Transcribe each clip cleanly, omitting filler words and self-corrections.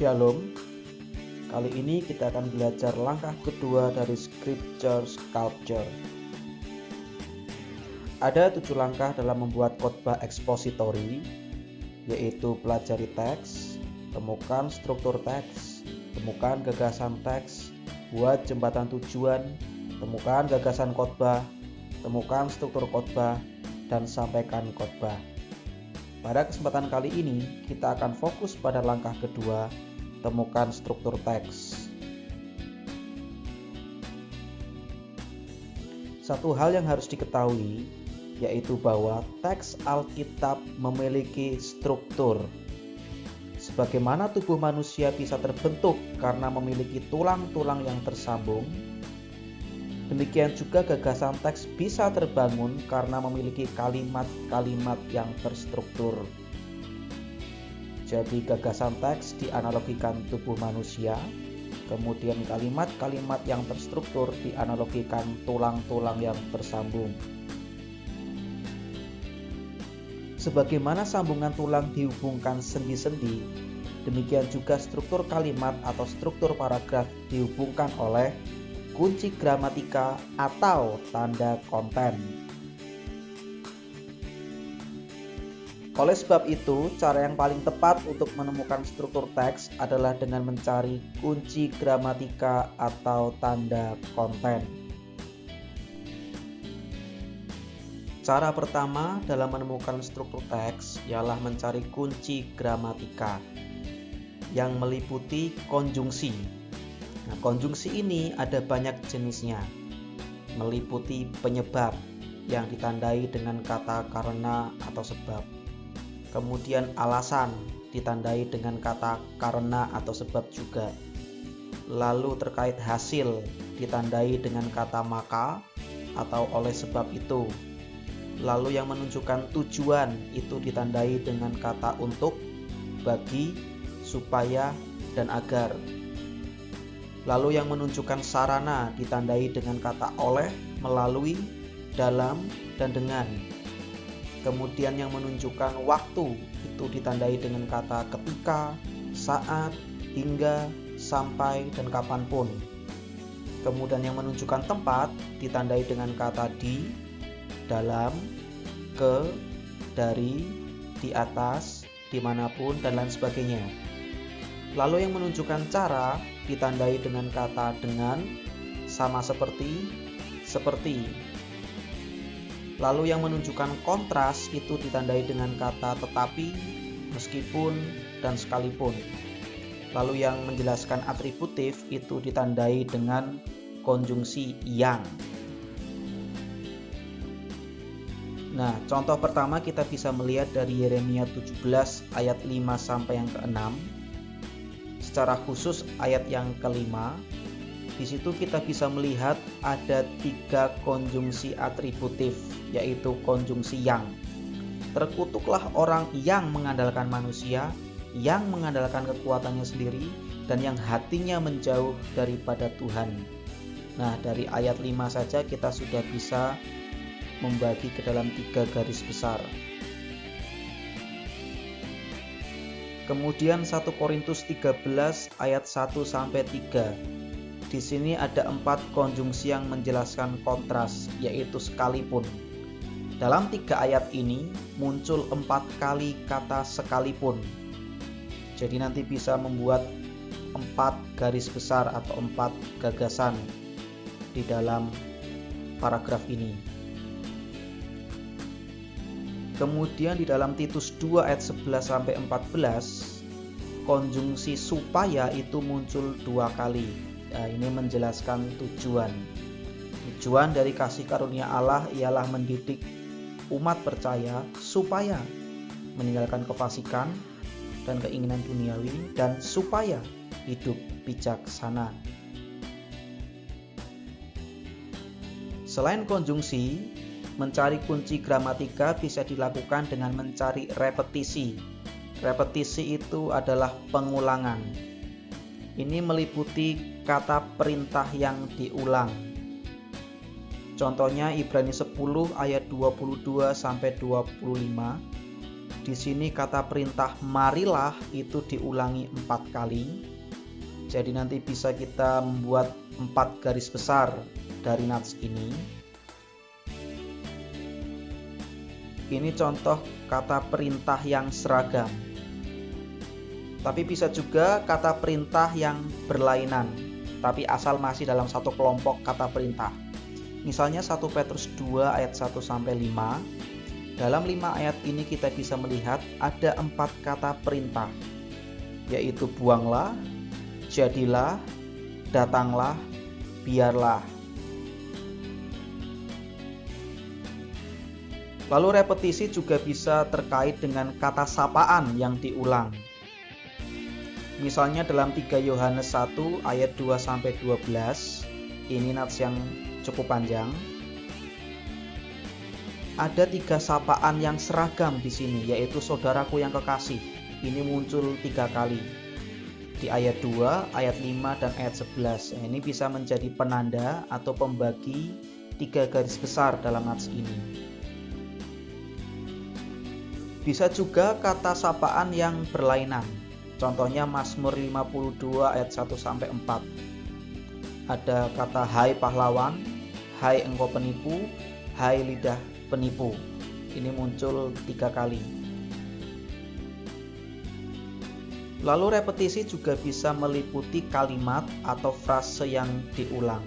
Shalom. Kali ini kita akan belajar langkah kedua dari Scripture Sculpture. Ada 7 langkah dalam membuat khotbah ekspositori, yaitu pelajari teks, temukan struktur teks, temukan gagasan teks, buat jembatan tujuan, temukan gagasan khotbah, temukan struktur khotbah, dan sampaikan khotbah. Pada kesempatan kali ini, kita akan fokus pada langkah kedua, temukan struktur teks. Satu hal yang harus diketahui, yaitu bahwa teks Alkitab memiliki struktur. Sebagaimana tubuh manusia bisa terbentuk karena memiliki tulang-tulang yang tersambung, demikian juga gagasan teks bisa terbangun karena memiliki kalimat-kalimat yang terstruktur. Jadi gagasan teks dianalogikan tubuh manusia, kemudian kalimat-kalimat yang terstruktur dianalogikan tulang-tulang yang tersambung. Sebagaimana sambungan tulang dihubungkan sendi-sendi, demikian juga struktur kalimat atau struktur paragraf dihubungkan oleh kunci gramatika atau tanda konten. Oleh sebab itu, cara yang paling tepat untuk menemukan struktur teks adalah dengan mencari kunci gramatika atau tanda konten. Cara pertama dalam menemukan struktur teks ialah mencari kunci gramatika yang meliputi konjungsi. Nah, konjungsi ini ada banyak jenisnya, meliputi penyebab yang ditandai dengan kata karena atau sebab. Kemudian alasan ditandai dengan kata karena atau sebab juga. Lalu terkait hasil ditandai dengan kata maka atau oleh sebab itu. Lalu yang menunjukkan tujuan itu ditandai dengan kata untuk, bagi, supaya, dan agar. Lalu yang menunjukkan sarana ditandai dengan kata oleh, melalui, dalam, dan dengan. Kemudian yang menunjukkan waktu itu ditandai dengan kata ketika, saat, hingga, sampai, dan kapanpun. Kemudian yang menunjukkan tempat ditandai dengan kata di, dalam, ke, dari, di atas, dimanapun, dan lain sebagainya. Lalu yang menunjukkan cara ditandai dengan kata dengan, sama seperti, seperti. Lalu yang menunjukkan kontras itu ditandai dengan kata tetapi, meskipun, dan sekalipun. Lalu yang menjelaskan atributif itu ditandai dengan konjungsi yang. Nah, contoh pertama kita bisa melihat dari Yeremia 17 ayat 5 sampai yang ke-6. Secara khusus ayat yang ke-5. Di situ kita bisa melihat ada 3 konjungsi atributif, yaitu konjungsi yang. Terkutuklah orang yang mengandalkan manusia, yang mengandalkan kekuatannya sendiri, dan yang hatinya menjauh daripada Tuhan. Nah, dari ayat 5 saja kita sudah bisa membagi ke dalam 3 garis besar. Kemudian 1 Korintus 13 ayat 1 sampai 3. Di sini ada 4 konjungsi yang menjelaskan kontras, yaitu sekalipun. Dalam 3 ayat ini muncul 4 kali kata sekalipun. Jadi nanti bisa membuat 4 garis besar atau 4 gagasan di dalam paragraf ini. Kemudian di dalam Titus 2 ayat 11 sampai 14, konjungsi supaya itu muncul 2 kali. Nah, ini menjelaskan tujuan. Tujuan dari kasih karunia Allah ialah mendidik umat percaya supaya meninggalkan kefasikan dan keinginan duniawi dan supaya hidup bijaksana. Selain konjungsi, mencari kunci gramatika bisa dilakukan dengan mencari repetisi. Repetisi itu adalah pengulangan. Ini meliputi kata perintah yang diulang. Contohnya Ibrani 10 ayat 22 sampai 25. Di sini kata perintah marilah itu diulangi 4 kali. Jadi nanti bisa kita membuat 4 garis besar dari nats ini. Ini contoh kata perintah yang seragam. Tapi bisa juga kata perintah yang berlainan, tapi asal masih dalam satu kelompok kata perintah. Misalnya 1 Petrus 2 ayat 1-5. Dalam 5 ayat ini kita bisa melihat ada 4 kata perintah, yaitu buanglah, jadilah, datanglah, biarlah. Lalu repetisi juga bisa terkait dengan kata sapaan yang diulang. Misalnya dalam 3 Yohanes 1 ayat 2-12, ini nats yang cukup panjang. Ada 3 sapaan yang seragam di sini, yaitu saudaraku yang kekasih. Ini muncul 3 kali. Di ayat 2, ayat 5, dan ayat 11. Ini bisa menjadi penanda atau pembagi 3 garis besar dalam nats ini. Bisa juga kata sapaan yang berlainan. Contohnya Mazmur 52 ayat 1-4. Ada kata hai pahlawan, hai engkau penipu, hai lidah penipu. Ini muncul 3 kali. Lalu repetisi juga bisa meliputi kalimat atau frase yang diulang.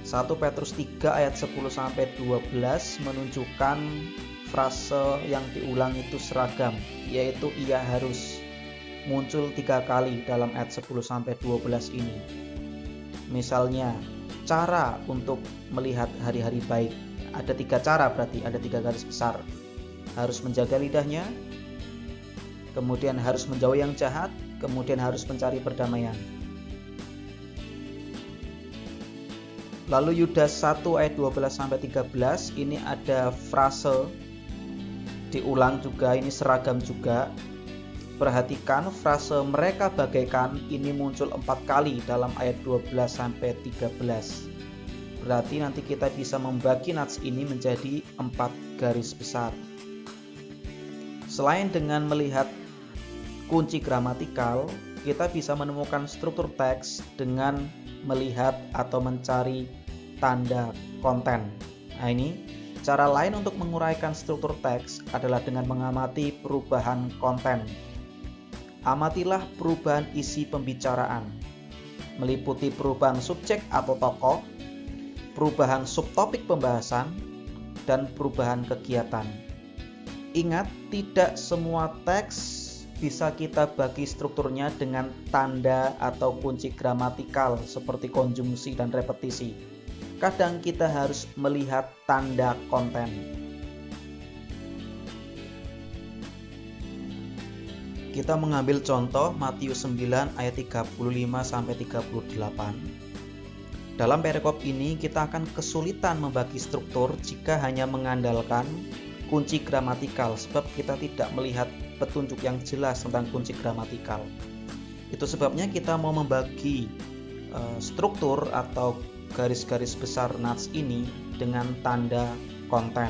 1 Petrus 3 ayat 10-12 menunjukkan frase yang diulang itu seragam, yaitu ia harus, muncul 3 kali dalam ayat 10-12 ini. Misalnya, cara untuk melihat hari-hari baik. Ada 3 cara, berarti ada 3 garis besar. Harus menjaga lidahnya, kemudian harus menjauhi yang jahat, kemudian harus mencari perdamaian. Lalu Yudas 1 ayat 12-13, ini ada frase diulang juga, ini seragam juga. Perhatikan frase mereka bagaikan ini muncul 4 kali dalam ayat 12-13. Berarti nanti kita bisa membagi nats ini menjadi 4 garis besar. Selain dengan melihat kunci gramatikal, kita bisa menemukan struktur teks dengan melihat atau mencari tanda konten. Nah, ini cara lain untuk menguraikan struktur teks adalah dengan mengamati perubahan konten. Amatilah perubahan isi pembicaraan, meliputi perubahan subjek atau tokoh, perubahan subtopik pembahasan, dan perubahan kegiatan. Ingat, tidak semua teks bisa kita bagi strukturnya dengan tanda atau kunci gramatikal seperti konjungsi dan repetisi. Kadang kita harus melihat tanda konten. Kita mengambil contoh Matius 9 ayat 35-38. Dalam perikop ini kita akan kesulitan membagi struktur jika hanya mengandalkan kunci gramatikal, sebab kita tidak melihat petunjuk yang jelas tentang kunci gramatikal. Itu sebabnya kita mau membagi struktur atau garis-garis besar nats ini dengan tanda konten.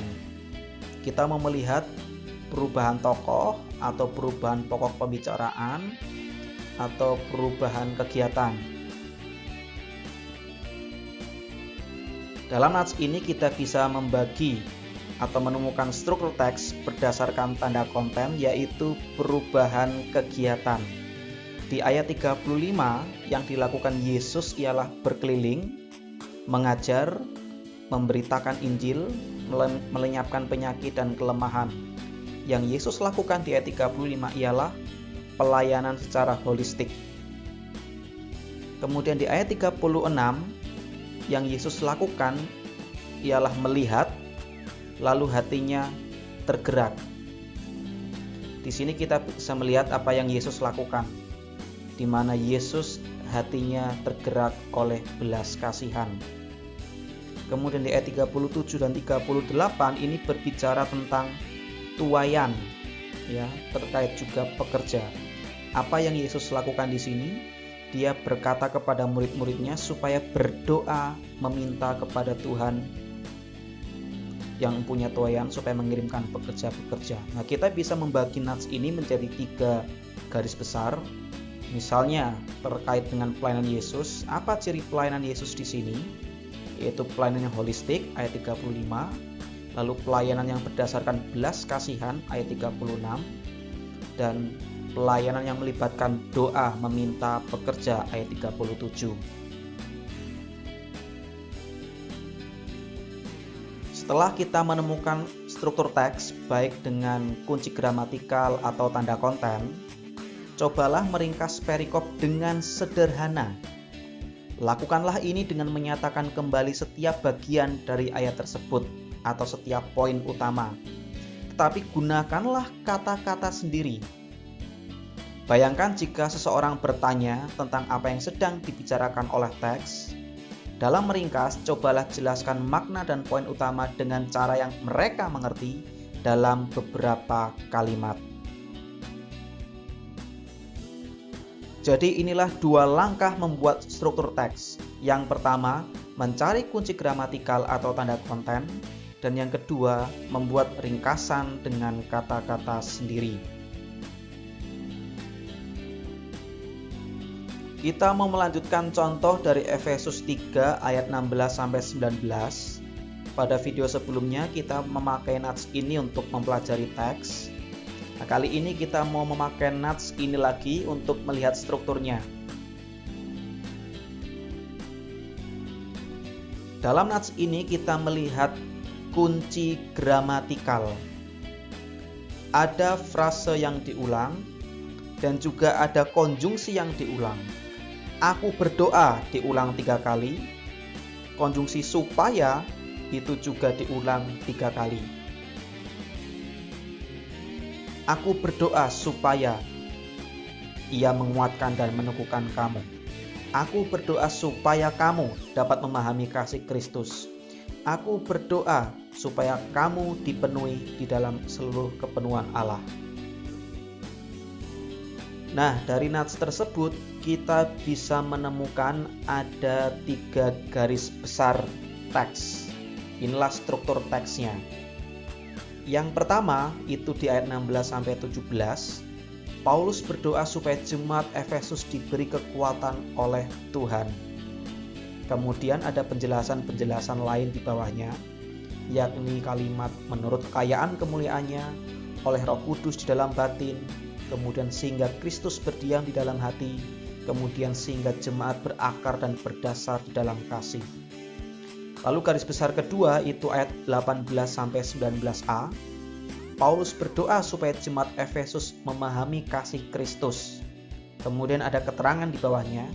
Kita mau melihat perubahan tokoh atau perubahan pokok pembicaraan atau perubahan kegiatan. Dalam nats ini kita bisa membagi atau menemukan struktur teks berdasarkan tanda konten, yaitu perubahan kegiatan. Di ayat 35 yang dilakukan Yesus ialah berkeliling, mengajar, memberitakan Injil, melenyapkan penyakit dan kelemahan. Yang Yesus lakukan di ayat 35 ialah pelayanan secara holistik. Kemudian di ayat 36 yang Yesus lakukan ialah melihat, lalu hatinya tergerak. Di sini kita bisa melihat apa yang Yesus lakukan, di mana Yesus hatinya tergerak oleh belas kasihan. Kemudian di ayat 37 dan 38 ini berbicara tentang tuaian, ya, terkait juga pekerja. Apa yang Yesus lakukan di sini? Dia berkata kepada murid-muridnya supaya berdoa meminta kepada Tuhan yang punya tuayan supaya mengirimkan pekerja-pekerja. Nah, kita bisa membagi nats ini menjadi 3 garis besar. Misalnya terkait dengan pelayanan Yesus, apa ciri pelayanan Yesus di sini? Yaitu pelayanan yang holistik ayat 35, lalu pelayanan yang berdasarkan belas kasihan ayat 36, dan pelayanan yang melibatkan doa meminta pekerja ayat 37. Setelah kita menemukan struktur teks baik dengan kunci gramatikal atau tanda konten, cobalah meringkas perikop dengan sederhana. Lakukanlah ini dengan menyatakan kembali setiap bagian dari ayat tersebut atau setiap poin utama. Tetapi gunakanlah kata-kata sendiri. Bayangkan jika seseorang bertanya tentang apa yang sedang dibicarakan oleh teks. Dalam meringkas, cobalah jelaskan makna dan poin utama dengan cara yang mereka mengerti dalam beberapa kalimat. Jadi inilah 2 langkah membuat struktur teks. Yang pertama, mencari kunci gramatikal atau tanda konten. Dan yang kedua, membuat ringkasan dengan kata-kata sendiri. Kita mau melanjutkan contoh dari Efesus 3 ayat 16-19. Pada video sebelumnya kita memakai nats ini untuk mempelajari teks. Nah, kali ini kita mau memakai nats ini lagi untuk melihat strukturnya. Dalam nats ini kita melihat kunci gramatikal. Ada frase yang diulang dan juga ada konjungsi yang diulang. Aku berdoa diulang 3 kali. Konjungsi supaya itu juga diulang 3 kali. Aku berdoa supaya Ia menguatkan dan meneguhkan kamu. Aku berdoa supaya kamu dapat memahami kasih Kristus. Aku berdoa supaya kamu dipenuhi di dalam seluruh kepenuhan Allah. Nah, dari nats tersebut kita bisa menemukan ada 3 garis besar teks. Inilah struktur teksnya. Yang pertama itu di ayat 16-17. Paulus berdoa supaya jemaat Efesus diberi kekuatan oleh Tuhan. Kemudian ada penjelasan-penjelasan lain di bawahnya, yakni kalimat menurut kekayaan kemuliaannya, oleh Roh Kudus di dalam batin, kemudian sehingga Kristus berdiam di dalam hati, kemudian sehingga jemaat berakar dan berdasar di dalam kasih. Lalu garis besar kedua itu ayat 18-19a. Paulus berdoa supaya jemaat Efesus memahami kasih Kristus. Kemudian ada keterangan di bawahnya,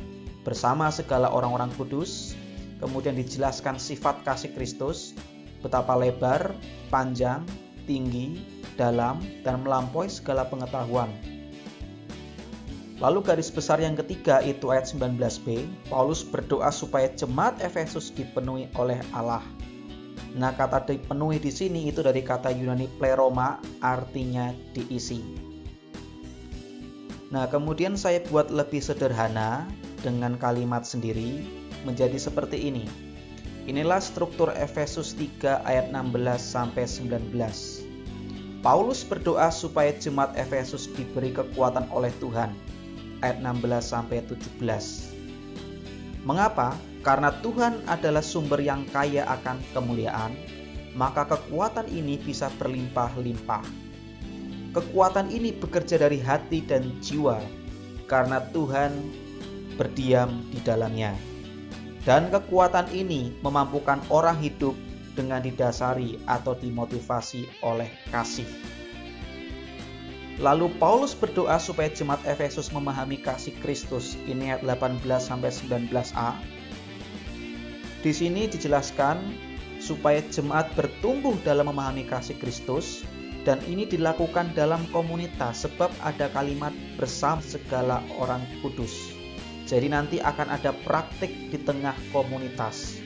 bersama segala orang-orang kudus. Kemudian dijelaskan sifat kasih Kristus, betapa lebar, panjang, tinggi, dalam, dan melampaui segala pengetahuan. Lalu garis besar yang ketiga itu ayat 19b. Paulus berdoa supaya jemaat Efesus dipenuhi oleh Allah. Nah, kata dipenuhi di sini itu dari kata Yunani pleroma, artinya diisi. Nah, kemudian saya buat lebih sederhana dengan kalimat sendiri menjadi seperti ini. Inilah struktur Efesus 3 ayat 16-19. Paulus berdoa supaya jemaat Efesus diberi kekuatan oleh Tuhan. Ayat 16-17. Mengapa? Karena Tuhan adalah sumber yang kaya akan kemuliaan, maka kekuatan ini bisa berlimpah-limpah. Kekuatan ini bekerja dari hati dan jiwa, karena Tuhan berdiam di dalamnya. Dan kekuatan ini memampukan orang hidup dengan didasari atau dimotivasi oleh kasih. Lalu Paulus berdoa supaya jemaat Efesus memahami kasih Kristus. Ini ayat 18-19a. Di sini dijelaskan supaya jemaat bertumbuh dalam memahami kasih Kristus, dan ini dilakukan dalam komunitas sebab ada kalimat bersama segala orang kudus. Jadi nanti akan ada praktik di tengah komunitas.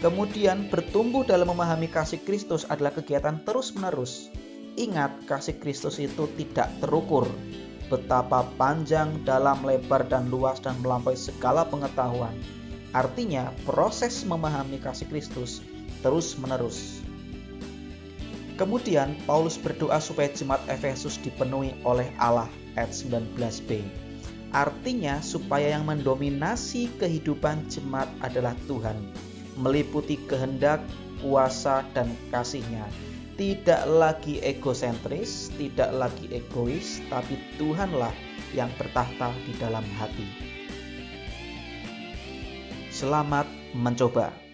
Kemudian bertumbuh dalam memahami kasih Kristus adalah kegiatan terus-menerus. Ingat, kasih Kristus itu tidak terukur. Betapa panjang, dalam, lebar, dan luas dan melampaui segala pengetahuan. Artinya, proses memahami kasih Kristus terus-menerus. Kemudian Paulus berdoa supaya jemaat Efesus dipenuhi oleh Allah, ayat 19b. Artinya supaya yang mendominasi kehidupan jemaat adalah Tuhan, meliputi kehendak, kuasa, dan kasih-Nya. Tidak lagi egosentris, tidak lagi egois, tapi Tuhanlah yang bertahta di dalam hati. Selamat mencoba.